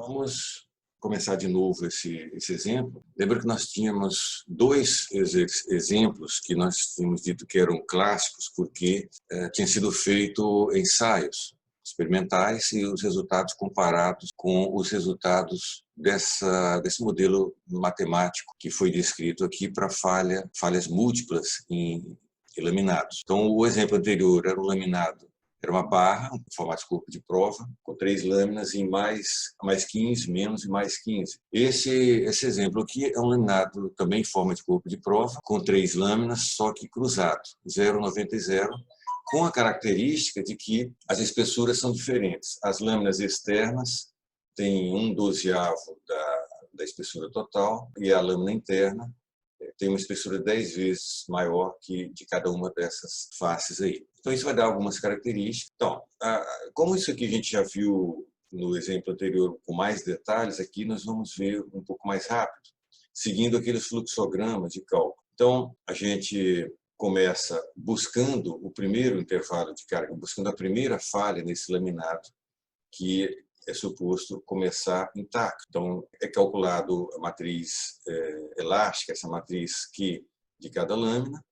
Vamos começar de novo esse exemplo. Lembra que nós tínhamos dois exemplos que nós tínhamos dito que eram clássicos porque tinham sido feitos ensaios experimentais e os resultados comparados com os resultados desse modelo matemático que foi descrito aqui para falhas múltiplas em laminados. Então, o exemplo anterior era um laminado. Era uma barra, um formato de corpo de prova, com 3 lâminas em mais 15, menos e mais 15. Esse exemplo aqui é um laminado também em forma de corpo de prova, com 3 lâminas, só que cruzado, 0,90 e 0, com a característica de que as espessuras são diferentes. As lâminas externas têm 1/12 da espessura total e a lâmina interna tem uma espessura 10 vezes maior que de cada uma dessas faces aí. Então, isso vai dar algumas características. Então, como isso aqui a gente já viu no exemplo anterior com mais detalhes, aqui nós vamos ver um pouco mais rápido, seguindo aqueles fluxogramas de cálculo. Então, a gente começa buscando o primeiro intervalo de carga, buscando a primeira falha nesse laminado, que é suposto começar intacto. Então, é calculado a matriz elástica, essa matriz Q de cada lâmina,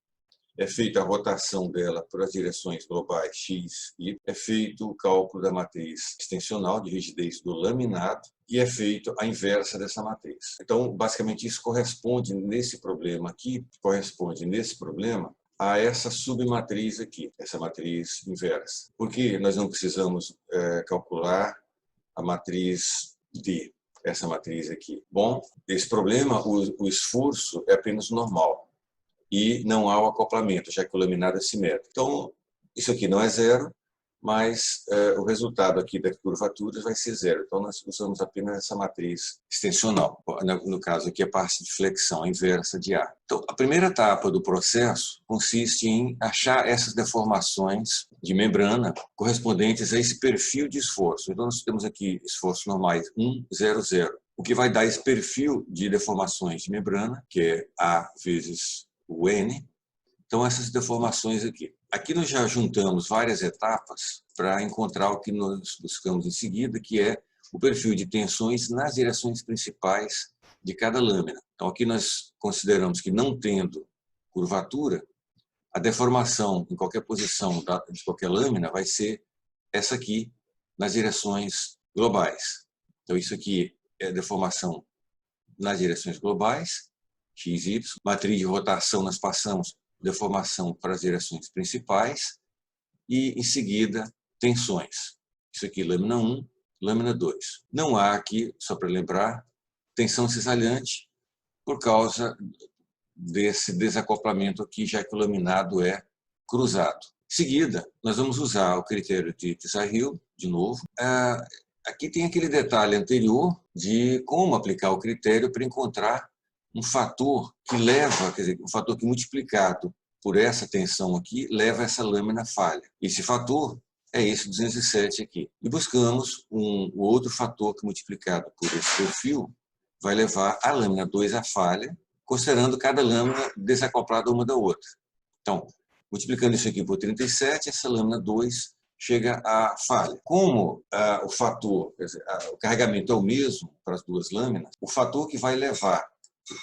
é feita a rotação dela para as direções globais X e Y, é feito o cálculo da matriz extensional de rigidez do laminado e é feito a inversa dessa matriz. Então, basicamente, isso corresponde nesse problema aqui, a essa submatriz aqui, essa matriz inversa. Por que nós não precisamos calcular a matriz D, essa matriz aqui? Bom, esse problema, o esforço é apenas normal e não há o acoplamento, já que o laminado é simétrico. Então, isso aqui não é zero, mas o resultado aqui das curvaturas vai ser zero. Então, nós usamos apenas essa matriz extensional. No caso aqui, a parte de flexão, a inversa de A. Então, a primeira etapa do processo consiste em achar essas deformações de membrana correspondentes a esse perfil de esforço. Então, nós temos aqui esforços normais 1, 0, 0. O que vai dar esse perfil de deformações de membrana, que é A vezes o N. Então, essas deformações aqui. Aqui nós já juntamos várias etapas para encontrar o que nós buscamos em seguida, que é o perfil de tensões nas direções principais de cada lâmina. Então, aqui nós consideramos que, não tendo curvatura, a deformação em qualquer posição de qualquer lâmina vai ser essa aqui, nas direções globais. Então, isso aqui é a deformação nas direções globais, X, Y. Matriz de rotação, nós passamos deformação para as direções principais e, em seguida, tensões. Isso aqui, lâmina 1, lâmina 2. Não há aqui, só para lembrar, tensão cisalhante por causa desse desacoplamento aqui, já que o laminado é cruzado. Em seguida, nós vamos usar o critério de Tsai-Hill, de novo. Aqui tem aquele detalhe anterior de como aplicar o critério para encontrar um fator que leva, quer dizer, um fator que multiplicado por essa tensão aqui, leva essa lâmina falha. Esse fator é esse 207 aqui. E buscamos o outro fator que multiplicado por esse perfil vai levar a lâmina 2 à falha, considerando cada lâmina desacoplada uma da outra. Então, multiplicando isso aqui por 37, essa lâmina 2 chega à falha. Como o fator, quer dizer, o carregamento é o mesmo para as duas lâminas, o fator que vai levar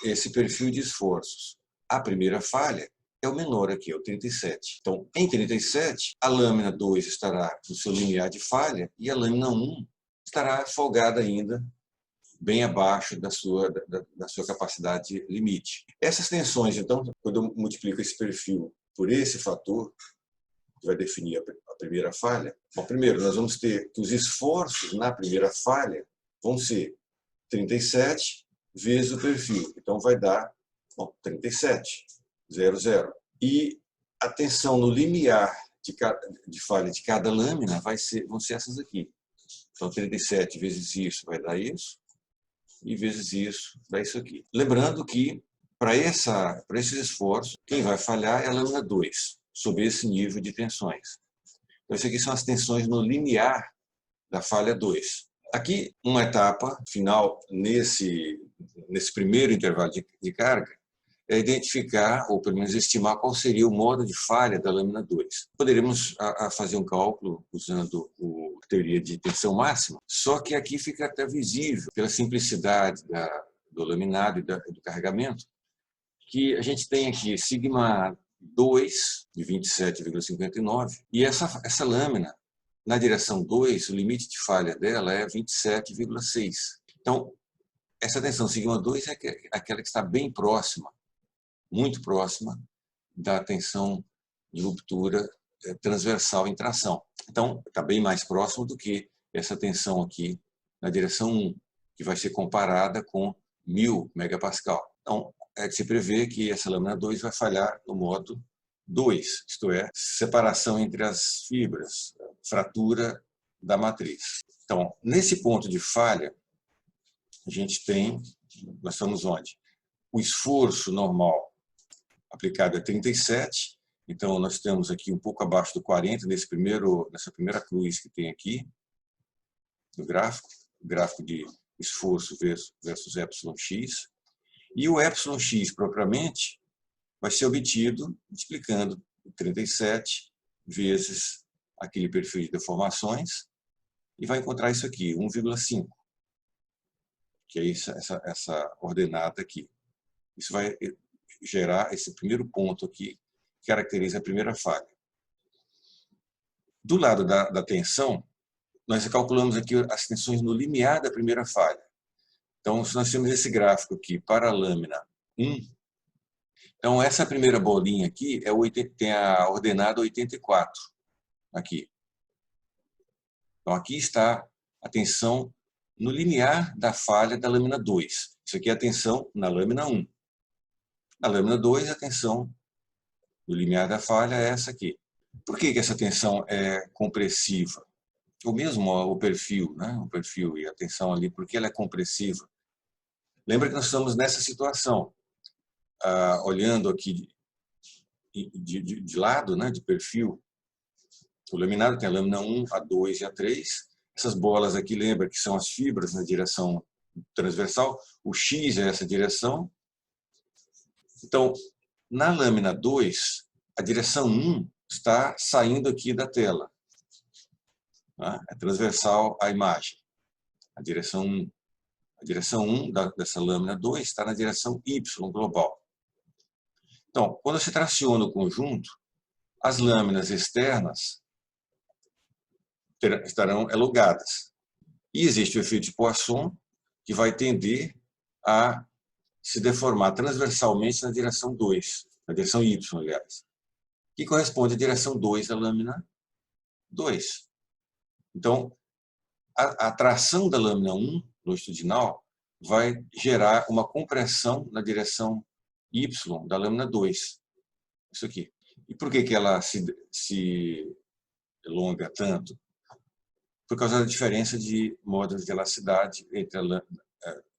esse perfil de esforços à primeira falha é o menor aqui, é o 37. Então, em 37, a lâmina 2 estará no seu limiar de falha e a lâmina 1 estará folgada ainda, bem abaixo da sua capacidade limite. Essas tensões, então, quando eu multiplico esse perfil por esse fator, que vai definir a primeira falha, bom, primeiro, nós vamos ter que os esforços na primeira falha vão ser 37 vezes o perfil. Então, vai dar 37, 0, 0. E a tensão no limiar de falha de cada lâmina vão ser essas aqui. Então, 37 vezes isso vai dar isso, e vezes isso dá isso aqui. Lembrando que, para esses esforços, quem vai falhar é a lâmina 2, sob esse nível de tensões. Então, isso aqui são as tensões no limiar da falha 2. Aqui, uma etapa final nesse primeiro intervalo de carga é identificar, ou pelo menos estimar, qual seria o modo de falha da lâmina 2. Poderíamos fazer um cálculo usando teoria de tensão máxima, só que aqui fica até visível, pela simplicidade do laminado e do carregamento, que a gente tem aqui sigma 2 de 27,59 e essa lâmina, na direção 2, o limite de falha dela é 27,6. Então, essa tensão sigma 2 é aquela que está bem próxima, muito próxima, da tensão de ruptura transversal em tração. Então, está bem mais próximo do que essa tensão aqui na direção 1, que vai ser comparada com 1000 megapascal. Então, é de se prever que essa lâmina 2 vai falhar no modo 2, isto é, separação entre as fibras, fratura da matriz. Então, nesse ponto de falha, a gente tem, nós estamos onde? O esforço normal aplicado é 37, então nós temos aqui um pouco abaixo do 40, nessa primeira cruz que tem aqui, no gráfico, o gráfico de esforço versus εx. E o εx propriamente vai ser obtido multiplicando 37 vezes aquele perfil de deformações e vai encontrar isso aqui, 1,5, que é essa ordenada aqui. Isso vai gerar esse primeiro ponto aqui, que caracteriza a primeira falha. Do lado da tensão, nós calculamos aqui as tensões no limiar da primeira falha. Então, se nós temos esse gráfico aqui para a lâmina 1, então essa primeira bolinha aqui tem a ordenada 84, aqui. Então, aqui está a tensão no limiar da falha da lâmina 2. Isso aqui é a tensão na lâmina 1. Na lâmina 2, a tensão no limiar da falha é essa aqui. Por que essa tensão é compressiva? Ou mesmo o perfil, né? O perfil e a tensão ali, por que ela é compressiva? Lembra que nós estamos nessa situação, olhando aqui de lado, né? De perfil. O laminado tem a lâmina 1, a 2 e a 3. Essas bolas aqui, lembra que são as fibras na direção transversal. O X é essa direção. Então, na lâmina 2, a direção 1 está saindo aqui da tela. É transversal à imagem. A direção 1. A direção 1 dessa lâmina 2 está na direção Y global. Então, quando se traciona o conjunto, as lâminas externas estarão elogadas. E existe o efeito de Poisson, que vai tender a se deformar transversalmente na direção 2, na direção Y, aliás, que corresponde à direção 2 da lâmina 2. Então, a tração da lâmina 1, longitudinal, vai gerar uma compressão na direção Y da lâmina 2. Isso aqui. E por que ela se elonga tanto? Por causa da diferença de modos de elasticidade entre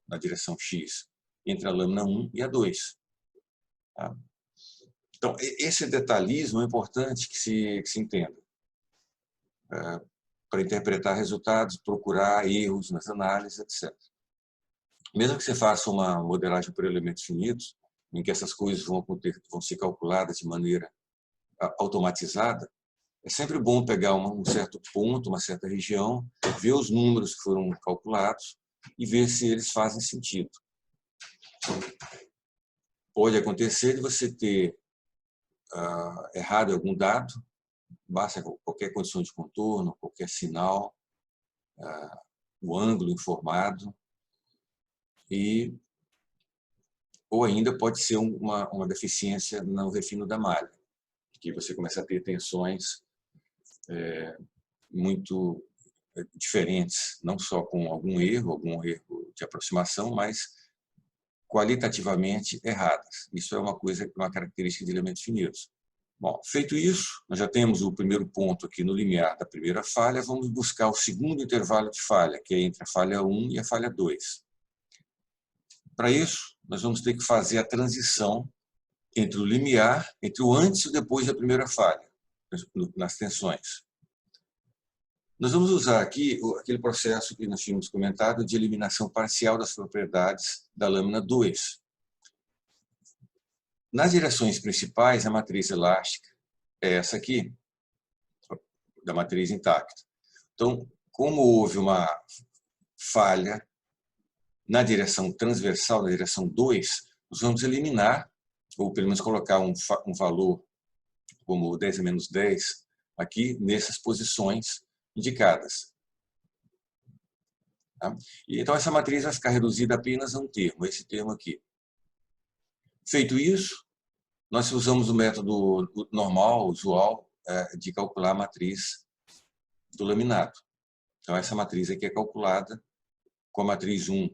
na direção X, entre a lâmina 1 e a 2. Tá? Então, esse detalhismo é importante que se entenda. Para interpretar resultados, procurar erros nas análises, etc. Mesmo que você faça uma modelagem por elementos finitos, em que essas coisas vão ser calculadas de maneira automatizada, é sempre bom pegar um certo ponto, uma certa região, ver os números que foram calculados e ver se eles fazem sentido. Pode acontecer de você ter errado algum dado, basta qualquer condição de contorno, qualquer sinal, o ângulo informado, ou ainda pode ser uma deficiência no refino da malha, que você começa a ter tensões muito diferentes, não só com algum erro de aproximação, mas qualitativamente erradas. Isso é uma característica de elementos finitos. Bom, feito isso, nós já temos o primeiro ponto aqui no limiar da primeira falha, vamos buscar o segundo intervalo de falha, que é entre a falha 1 e a falha 2. Para isso, nós vamos ter que fazer a transição entre o limiar, entre o antes e o depois da primeira falha, nas tensões. Nós vamos usar aqui aquele processo que nós tínhamos comentado de eliminação parcial das propriedades da lâmina 2. Nas direções principais, a matriz elástica é essa aqui, da matriz intacta. Então, como houve uma falha na direção transversal, na direção 2, nós vamos eliminar, ou pelo menos colocar um valor como 10 a menos 10 aqui nessas posições indicadas. Tá? E então essa matriz vai ficar reduzida apenas a um termo, esse termo aqui. Feito isso, nós usamos o método normal, usual, de calcular a matriz do laminado. Então essa matriz aqui é calculada com a matriz 1,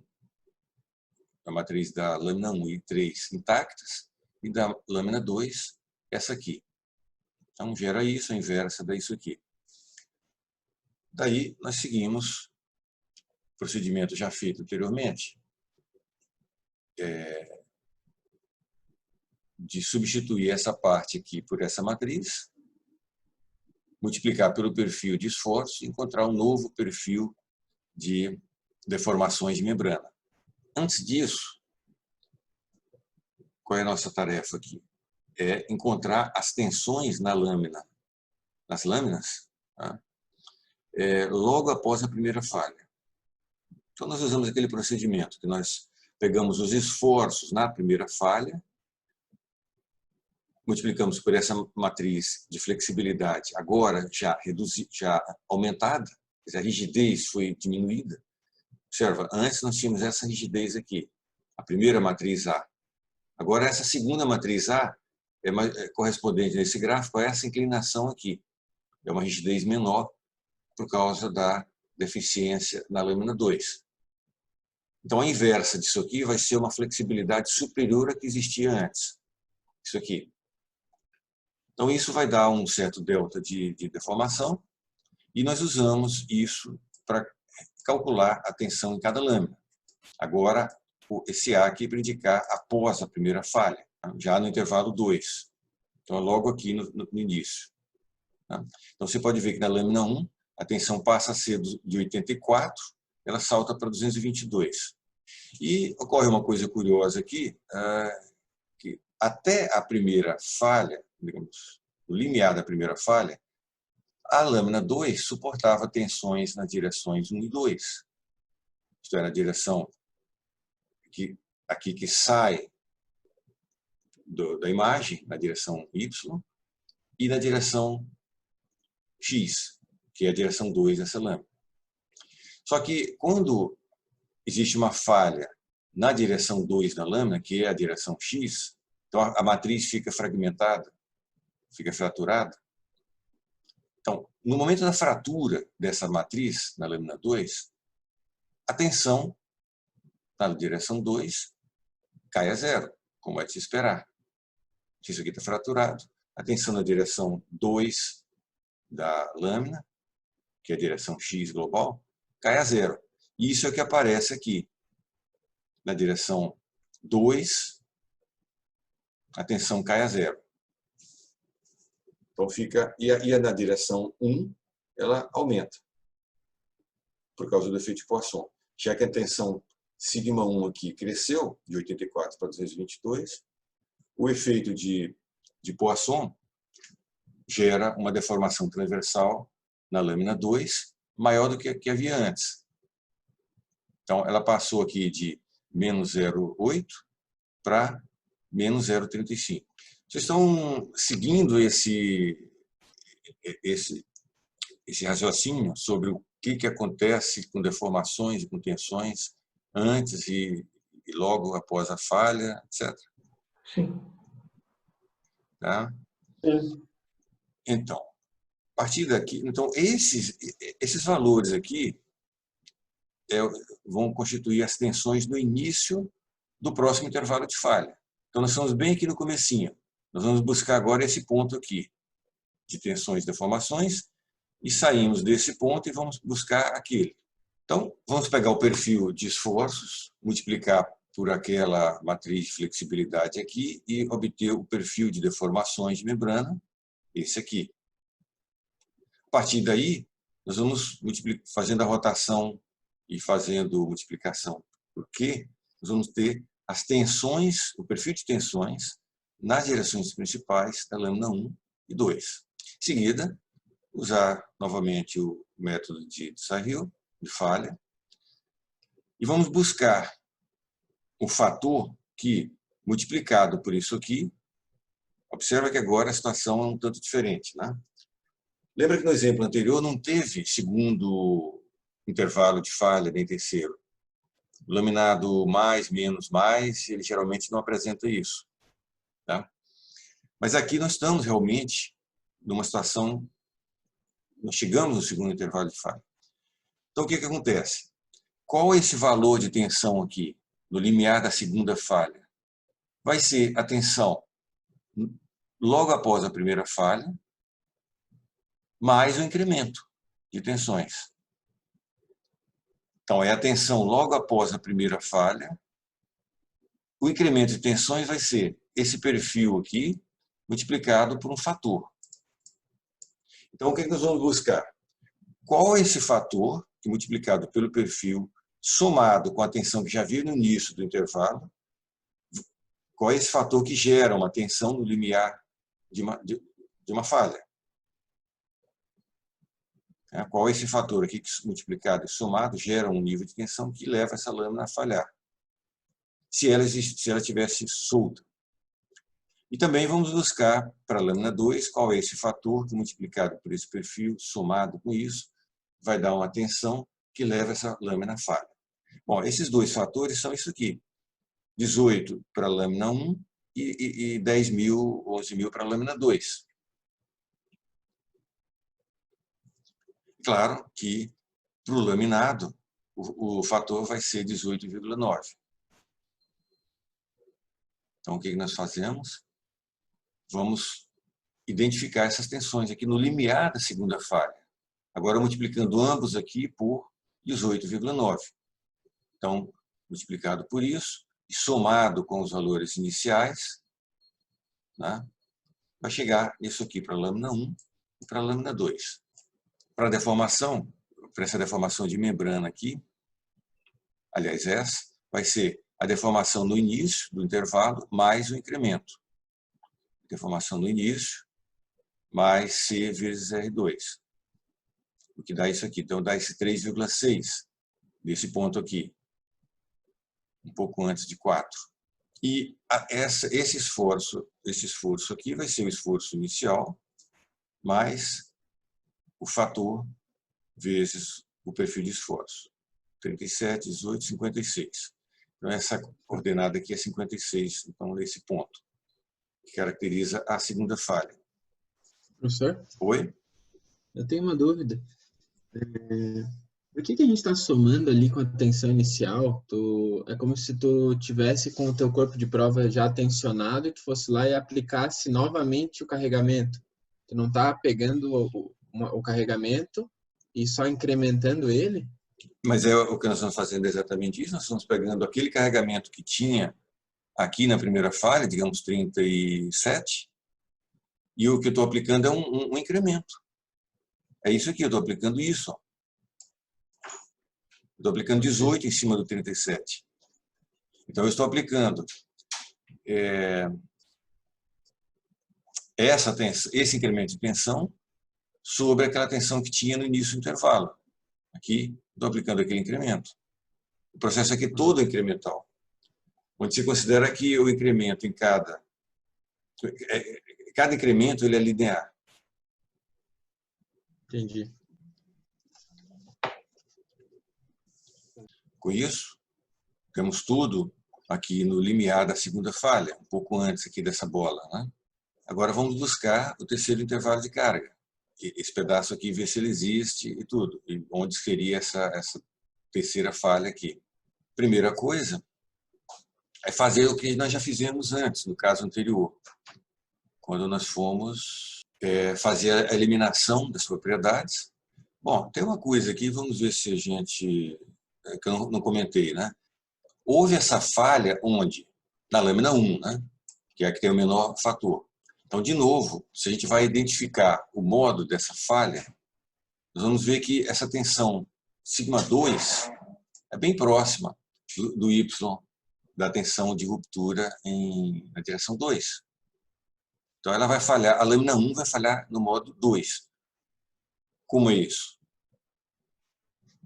a matriz da lâmina 1 e 3 intactas, e da lâmina 2, essa aqui. Então gera isso, a inversa disso aqui. Daí nós seguimos o procedimento já feito anteriormente, de substituir essa parte aqui por essa matriz, multiplicar pelo perfil de esforço e encontrar um novo perfil de deformações de membrana. Antes disso, qual é a nossa tarefa aqui? É encontrar as tensões na lâmina, nas lâminas, tá? Logo após a primeira falha. Então, nós usamos aquele procedimento que nós pegamos os esforços na primeira falha, multiplicamos por essa matriz de flexibilidade, agora já aumentada, a rigidez foi diminuída. Observa, antes nós tínhamos essa rigidez aqui, a primeira matriz A. Agora, essa segunda matriz A é correspondente nesse gráfico a essa inclinação aqui. É uma rigidez menor por causa da deficiência na lâmina 2. Então, a inversa disso aqui vai ser uma flexibilidade superior à que existia antes. Isso aqui. Então, isso vai dar um certo delta de deformação e nós usamos isso para calcular a tensão em cada lâmina. Agora, esse A aqui para indicar após a primeira falha, já no intervalo 2. Então, é logo aqui no início. Então, você pode ver que na lâmina 1, a tensão passa a ser de 84, ela salta para 222. E ocorre uma coisa curiosa aqui, que até a primeira falha, digamos, o limiar da primeira falha, a lâmina 2 suportava tensões nas direções 1 e 2. Isto é, na direção aqui que sai da imagem, na direção Y, e na direção X, que é a direção 2 dessa lâmina. Só que quando existe uma falha na direção 2 da lâmina, que é a direção X, então a matriz fica fragmentada, fica fraturada. Então, no momento da fratura dessa matriz, na lâmina 2, a tensão na direção 2 cai a zero, como é de se esperar. Se isso aqui está fraturado, a tensão na direção 2 da lâmina, que é a direção X global, cai a zero. E isso é o que aparece aqui. Na direção 2, a tensão cai a zero. Então fica, e na direção 1, ela aumenta, por causa do efeito de Poisson. Já que a tensão sigma 1 aqui cresceu, de 84 para 222, o efeito de Poisson gera uma deformação transversal na lâmina 2, maior do que a que havia antes. Então, ela passou aqui de menos 0,8 para menos 0,35. Vocês estão seguindo esse raciocínio sobre o que acontece com deformações e com tensões antes e logo após a falha, etc. Sim. Tá? Sim. Então, a partir daqui, então esses valores aqui vão constituir as tensões no início do próximo intervalo de falha. Então, nós estamos bem aqui no comecinho. Nós vamos buscar agora esse ponto aqui, de tensões e deformações, e saímos desse ponto e vamos buscar aquele. Então, vamos pegar o perfil de esforços, multiplicar por aquela matriz de flexibilidade aqui e obter o perfil de deformações de membrana, esse aqui. A partir daí, nós vamos fazendo a rotação e fazendo multiplicação por Q, nós vamos ter as tensões, o perfil de tensões nas direções principais da lâmina 1 e 2. Em seguida, usar novamente o método de Sahil, de falha, e vamos buscar o fator que, multiplicado por isso aqui, observa que agora a situação é um tanto diferente, né? Lembra que no exemplo anterior não teve segundo intervalo de falha, nem terceiro. O laminado mais, menos, mais, ele geralmente não apresenta isso. Tá? Mas aqui nós estamos realmente numa situação, nós chegamos no segundo intervalo de falha. Então o que acontece? Qual é esse valor de tensão aqui, no limiar da segunda falha? Vai ser a tensão logo após a primeira falha, mais o incremento de tensões. Então, é a tensão logo após a primeira falha. O incremento de tensões vai ser esse perfil aqui, multiplicado por um fator. Então, o que nós vamos buscar? Qual é esse fator que, multiplicado pelo perfil, somado com a tensão que já havia no início do intervalo, qual é esse fator que gera uma tensão no limiar de uma falha? Qual é esse fator aqui que, multiplicado e somado, gera um nível de tensão que leva essa lâmina a falhar, se ela tivesse solta. E também vamos buscar, para a lâmina 2, qual é esse fator que, multiplicado por esse perfil, somado com isso, vai dar uma tensão que leva essa lâmina a falha. Bom, esses dois fatores são isso aqui. 18 para a lâmina 1 e 10.000, 11.000 para a lâmina 2. Claro que, para o laminado, o fator vai ser 18,9. Então, o que nós fazemos? Vamos identificar essas tensões aqui no limiar da segunda falha. Agora, multiplicando ambos aqui por 18,9. Então, multiplicado por isso, e somado com os valores iniciais, né, vai chegar isso aqui para a lâmina 1 e para a lâmina 2. Para a deformação, para essa deformação de membrana aqui, aliás, essa vai ser a deformação no início do intervalo mais o incremento. Deformação no início mais C vezes R2. O que dá isso aqui? Então, dá esse 3,6 desse ponto aqui, um pouco antes de 4. E esse esforço aqui vai ser o esforço inicial mais o fator vezes o perfil de esforço. 37, 18, 56. Então, essa coordenada aqui é 56, então, nesse ponto, que caracteriza a segunda falha. Professor, Oi? eu tenho uma dúvida. Por que a gente está somando ali com a tensão inicial? É como se tu tivesse com o teu corpo de prova já tensionado e tu fosse lá e aplicasse novamente o carregamento. Tu não está pegando o carregamento e só incrementando ele? Mas é o que nós estamos fazendo exatamente isso. Nós estamos pegando aquele carregamento que tinha aqui na primeira falha, digamos 37, e o que eu estou aplicando é um incremento. É isso aqui, eu estou aplicando isso. Ó. Estou aplicando 18 em cima do 37. Então, eu estou aplicando esse incremento de tensão sobre aquela tensão que tinha no início do intervalo. Aqui, estou aplicando aquele incremento. O processo aqui todo é incremental, onde se considera que o incremento em cada incremento ele é linear. Entendi. Com isso, temos tudo aqui no limiar da segunda falha, um pouco antes aqui dessa bola, né? Agora vamos buscar o terceiro intervalo de carga. Esse pedaço aqui, ver se ele existe e tudo. E onde seria essa terceira falha aqui. Primeira coisa é fazer o que nós já fizemos antes, no caso anterior. Quando nós fomos fazer a eliminação das propriedades. Bom, tem uma coisa aqui, vamos ver se a gente... que eu não comentei, né? Houve essa falha onde? Na lâmina 1, né? Que é a que tem o menor fator. Então, de novo, se a gente vai identificar o modo dessa falha, nós vamos ver que essa tensão σ2 é bem próxima do Y da tensão de ruptura na direção 2. Então, ela vai falhar, a lâmina 1 vai falhar no modo 2. Como é isso?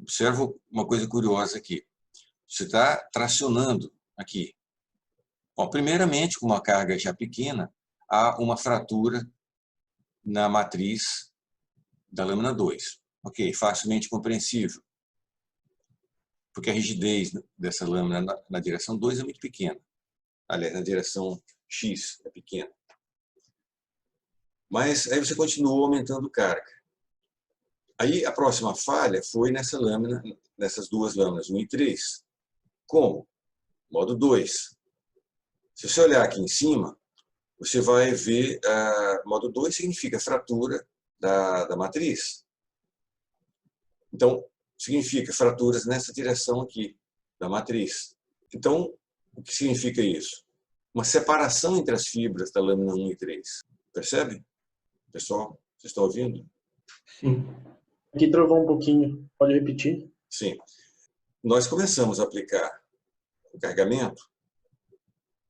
Observa uma coisa curiosa aqui. Você está tracionando aqui. Bom, primeiramente, com uma carga já pequena, há uma fratura na matriz da lâmina 2. Ok, facilmente compreensível. Porque a rigidez dessa lâmina na direção 2 é muito pequena. Aliás, na direção X é pequena. Mas aí você continuou aumentando carga. Aí a próxima falha foi nessa lâmina, nessas duas lâminas, 1 e 3. Como? Modo 2. Se você olhar aqui em cima, você vai ver, modo 2 significa fratura da matriz. Então, significa fraturas nessa direção aqui, da matriz. Então, o que significa isso? Uma separação entre as fibras da lâmina 1 e 3. Percebe? Pessoal, vocês estão ouvindo? Sim. Aqui travou um pouquinho. Pode repetir? Sim. Nós começamos a aplicar o carregamento.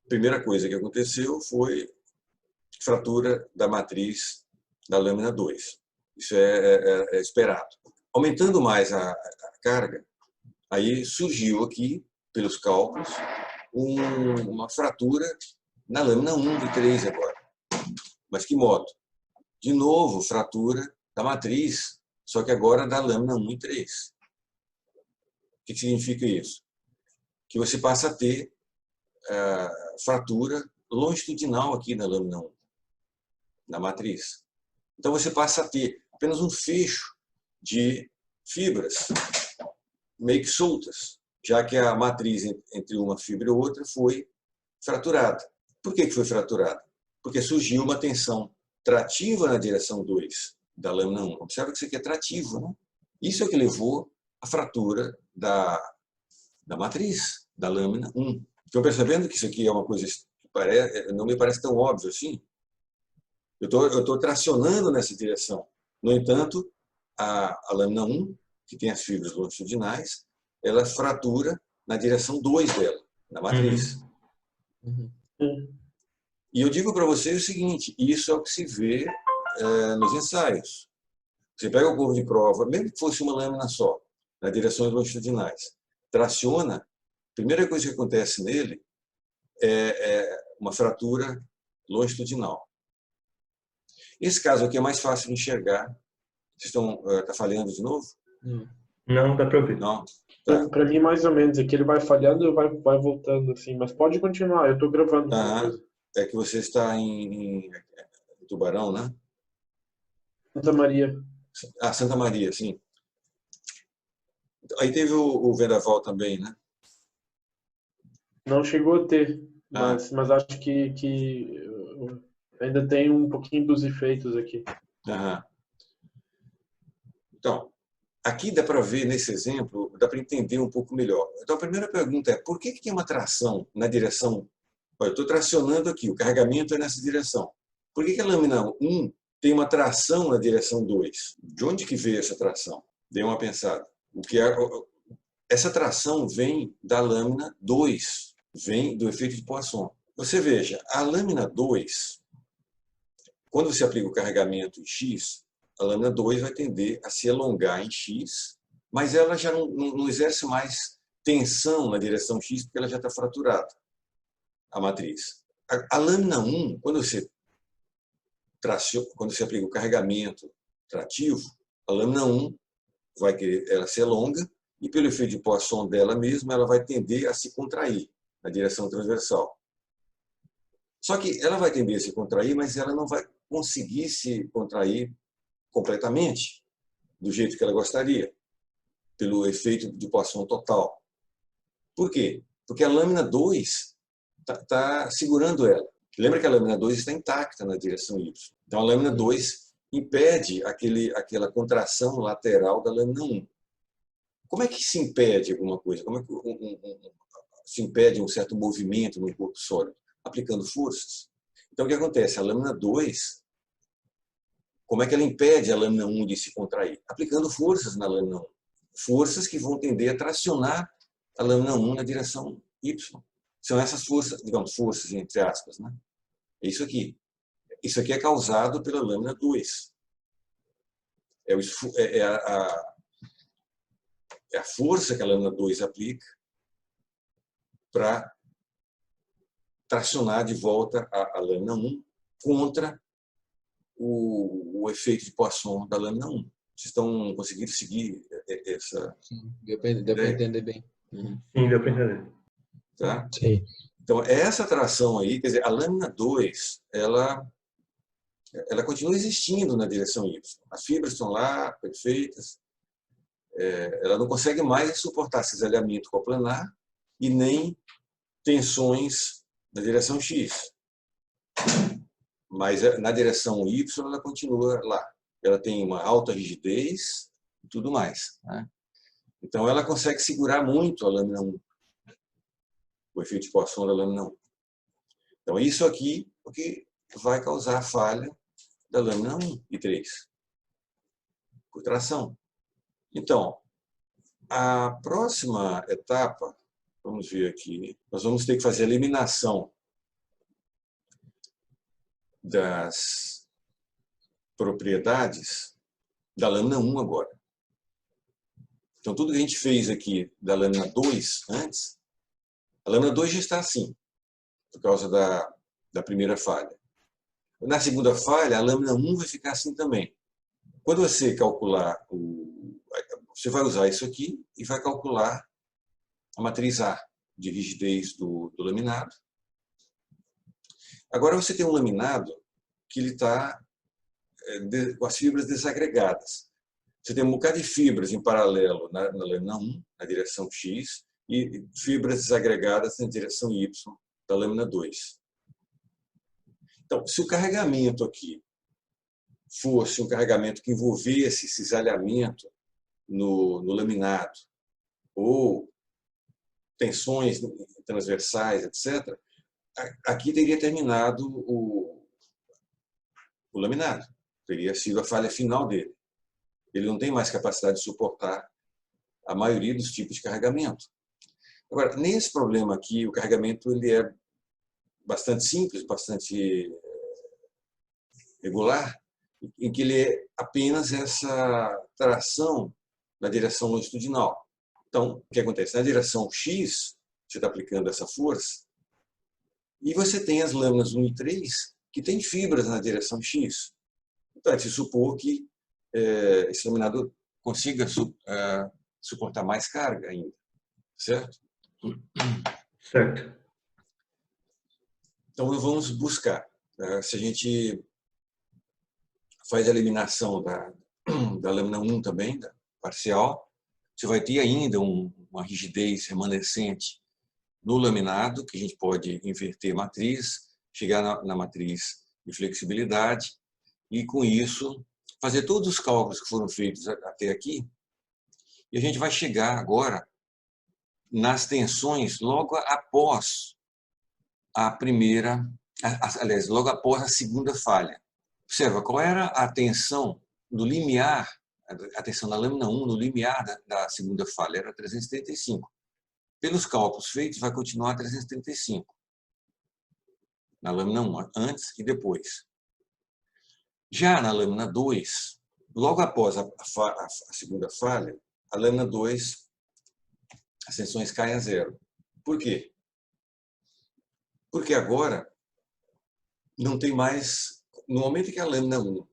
A primeira coisa que aconteceu foi fratura da matriz da lâmina 2. Isso é esperado. Aumentando mais a carga, aí surgiu aqui, pelos cálculos, uma fratura na lâmina 1 e 3 agora. Mas que modo? De novo, fratura da matriz, só que agora da lâmina 1 e 3. O que significa isso? Que você passa a ter fratura longitudinal aqui na lâmina 1, na matriz. Então você passa a ter apenas um fecho de fibras meio que soltas, já que a matriz entre uma fibra e outra foi fraturada. Por que foi fraturada? Porque surgiu uma tensão trativa na direção 2 da lâmina 1. Observa que isso aqui é trativo, né? Isso é que levou à fratura da matriz da lâmina 1. Estão percebendo que isso aqui é uma coisa que não me parece tão óbvio assim? Eu estou tracionando nessa direção. No entanto, a lâmina 1, que tem as fibras longitudinais, ela fratura na direção 2 dela, na matriz. E eu digo para vocês o seguinte, isso é o que se vê nos ensaios. Você pega o corpo de prova, mesmo que fosse uma lâmina só, nas direções longitudinais, traciona, a primeira coisa que acontece nele é uma fratura longitudinal. Esse caso aqui é mais fácil de enxergar. Vocês estão falhando de novo? Não, dá para ouvir. Não? Tá. Para mim, mais ou menos. Aqui ele vai falhando e vai voltando, assim. Mas pode continuar, eu estou gravando. É que você está em Tubarão, né? Santa Maria. Ah, Santa Maria, sim. Aí teve o vendaval também, né? Não chegou a ter, mas acho que ainda tem um pouquinho dos efeitos aqui. Então, aqui dá para ver, nesse exemplo, dá para entender um pouco melhor. Então, a primeira pergunta é, por que tem uma tração na direção... Olha, eu estou tracionando aqui, o carregamento é nessa direção. Por que a lâmina 1 tem uma tração na direção 2? De onde que veio essa tração? Dê uma pensada. Essa tração vem da lâmina 2, vem do efeito de Poisson. Você veja, a lâmina 2, quando você aplica o carregamento em X, a lâmina 2 vai tender a se alongar em X, mas ela já não exerce mais tensão na direção X, porque ela já está fraturada, a matriz. A lâmina 1, quando você aplica o carregamento trativo, a lâmina 1 ela se alonga e, pelo efeito de Poisson dela mesma, ela vai tender a se contrair na direção transversal. Só que ela vai tender a se contrair, mas ela não vai conseguir se contrair completamente, do jeito que ela gostaria, pelo efeito de Poisson total. Por quê? Porque a lâmina 2 está segurando ela. Lembra que a lâmina 2 está intacta na direção Y. Então a lâmina 2 impede aquela contração lateral da lâmina 1. Como é que se impede alguma coisa? Como é que se impede um certo movimento no corpo sólido? Aplicando forças. Então o que acontece? A lâmina 2, como é que ela impede a lâmina 1 de se contrair? Aplicando forças na lâmina 1. Forças que vão tender a tracionar a lâmina 1 na direção Y. São essas forças, digamos, forças entre aspas, né? É isso aqui. Isso aqui é causado pela lâmina 2. é a força que a lâmina 2 aplica para tracionar de volta a lâmina 1 contra o efeito de Poisson da lâmina 1. Vocês estão conseguindo seguir essa... Sim, deu para entender bem. Sim, deu para entender. Tá? Sim. Então, essa tração aí, quer dizer, a lâmina 2, ela continua existindo na direção Y. As fibras estão lá, perfeitas. Ela não consegue mais suportar cisalhamento coplanar e nem tensões na direção X. Mas na direção Y ela continua lá. Ela tem uma alta rigidez e tudo mais. Né? Então ela consegue segurar muito a lâmina 1. O efeito de Poisson da lâmina 1. Então isso aqui é o que vai causar a falha da lâmina 1 e 3. Por tração. Então, a próxima etapa, vamos ver aqui, nós vamos ter que fazer a eliminação das propriedades da lâmina 1 agora. Então, tudo que a gente fez aqui da lâmina 2 antes, a lâmina 2 já está assim, por causa da primeira falha. Na segunda falha, a lâmina 1 vai ficar assim também. Quando você calcular, você vai usar isso aqui e vai calcular a matriz A de rigidez do laminado. Agora você tem um laminado que ele está com as fibras desagregadas. Você tem um bocado de fibras em paralelo na lâmina 1, na direção X, e fibras desagregadas na direção Y da lâmina 2. Então, se o carregamento aqui fosse um carregamento que envolvesse cisalhamento no laminado, ou tensões transversais, etc., aqui teria terminado o laminado. Teria sido a falha final dele. Ele não tem mais capacidade de suportar a maioria dos tipos de carregamento. Agora, nesse problema aqui, o carregamento ele é bastante simples, bastante regular, em que ele é apenas essa tração na direção longitudinal. Então, o que acontece? Na direção X, você está aplicando essa força, e você tem as lâminas 1 e 3, que têm fibras na direção X. Então, é de se supor que esse laminado consiga suportar mais carga ainda. Certo? Certo. Então, vamos buscar. Se a gente faz a eliminação da lâmina 1 também, da parcial, você vai ter ainda uma rigidez remanescente no laminado, que a gente pode inverter a matriz, chegar na matriz de flexibilidade e, com isso, fazer todos os cálculos que foram feitos até aqui. E a gente vai chegar agora nas tensões logo após a primeira, aliás, logo após a segunda falha. Observa, qual era a tensão do limiar, a tensão da lâmina 1 no limiar da segunda falha? Era 335. Pelos cálculos feitos, vai continuar 335. Na lâmina 1, antes e depois. Já na lâmina 2, logo após a segunda falha, a lâmina 2, as tensões caem a zero. Por quê? Porque agora não tem mais... No momento que a lâmina 1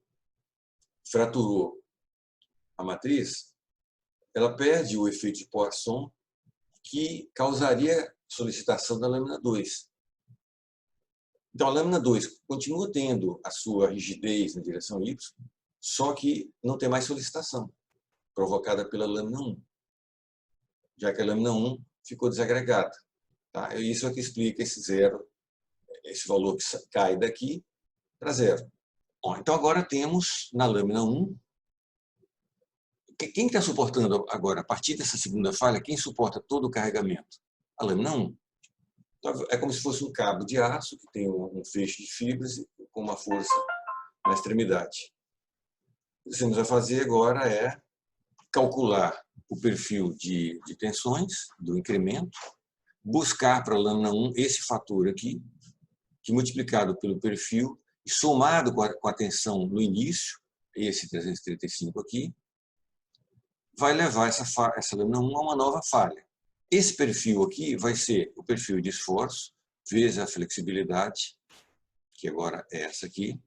fraturou a matriz, ela perde o efeito de Poisson que causaria solicitação da lâmina 2. Então, a lâmina 2 continua tendo a sua rigidez na direção Y, só que não tem mais solicitação provocada pela lâmina 1, já que a lâmina 1 ficou desagregada. Tá? Isso é que explica esse zero, esse valor que cai daqui para zero. Bom, então, agora temos na lâmina 1, quem está suportando agora, a partir dessa segunda falha, quem suporta todo o carregamento? A lâmina 1. Então, é como se fosse um cabo de aço que tem um feixe de fibras com uma força na extremidade. O que você vai fazer agora é calcular o perfil de tensões do incremento, buscar para a lâmina 1 esse fator aqui, que multiplicado pelo perfil e somado com a tensão no início, esse 335 aqui, vai levar essa lâmina 1 a uma nova falha. Esse perfil aqui vai ser o perfil de esforço, vezes a flexibilidade, que agora é essa aqui,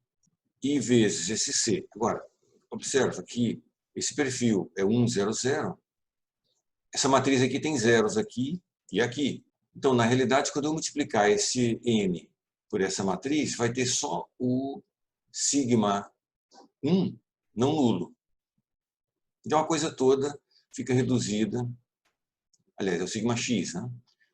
e vezes esse C. Agora, observa que esse perfil é 1, 0, 0. Essa matriz aqui tem zeros aqui e aqui. Então, na realidade, quando eu multiplicar esse N por essa matriz, vai ter só o sigma 1 não nulo. Então, a coisa toda fica reduzida. Aliás, é o sigma x, né?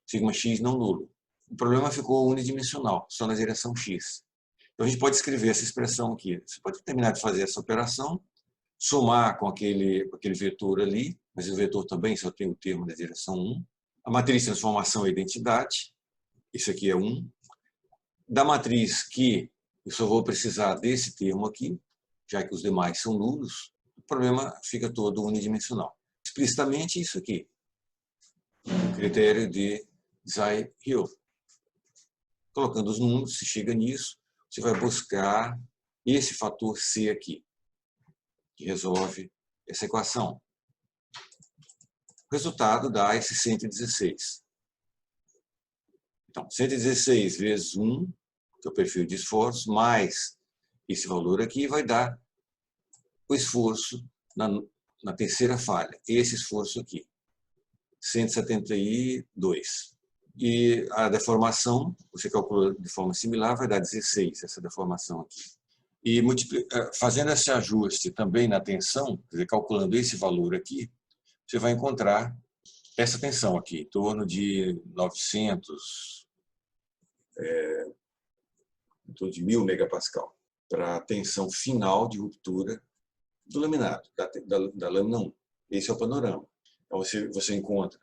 Sigma x não nulo. O problema ficou unidimensional, só na direção x. Então, a gente pode escrever essa expressão aqui. Você pode terminar de fazer essa operação, somar com aquele vetor ali, mas o vetor também só tem o termo da direção 1. A matriz de transformação é identidade. Isso aqui é 1. Da matriz que eu só vou precisar desse termo aqui, já que os demais são nulos, o problema fica todo unidimensional. Explicitamente, isso aqui. O critério de Tsai-Hill. Colocando os números, se chega nisso, você vai buscar esse fator C aqui, que resolve essa equação. O resultado dá esse 116. Então, 116 vezes 1, que é o perfil de esforço, mais esse valor aqui, vai dar o esforço na terceira falha. Esse esforço aqui, 172. E a deformação, você calcula de forma similar, vai dar 16, essa deformação aqui. E fazendo esse ajuste também na tensão, quer dizer, calculando esse valor aqui, você vai encontrar essa tensão aqui, em torno de 900, em torno de 1000 megapascal, para a tensão final de ruptura do laminado, da lâmina 1. Esse é o panorama. Então, você encontra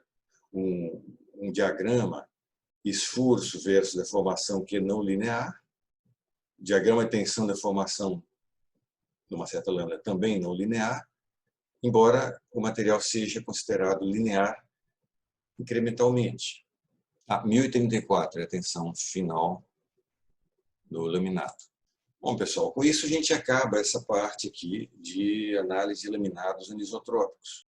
um diagrama esforço versus deformação que é não linear, diagrama de tensão e deformação de uma certa lâmina também não linear, embora o material seja considerado linear incrementalmente. 1034 é a tensão final do laminado. Bom, pessoal, com isso a gente acaba essa parte aqui de análise de laminados anisotrópicos.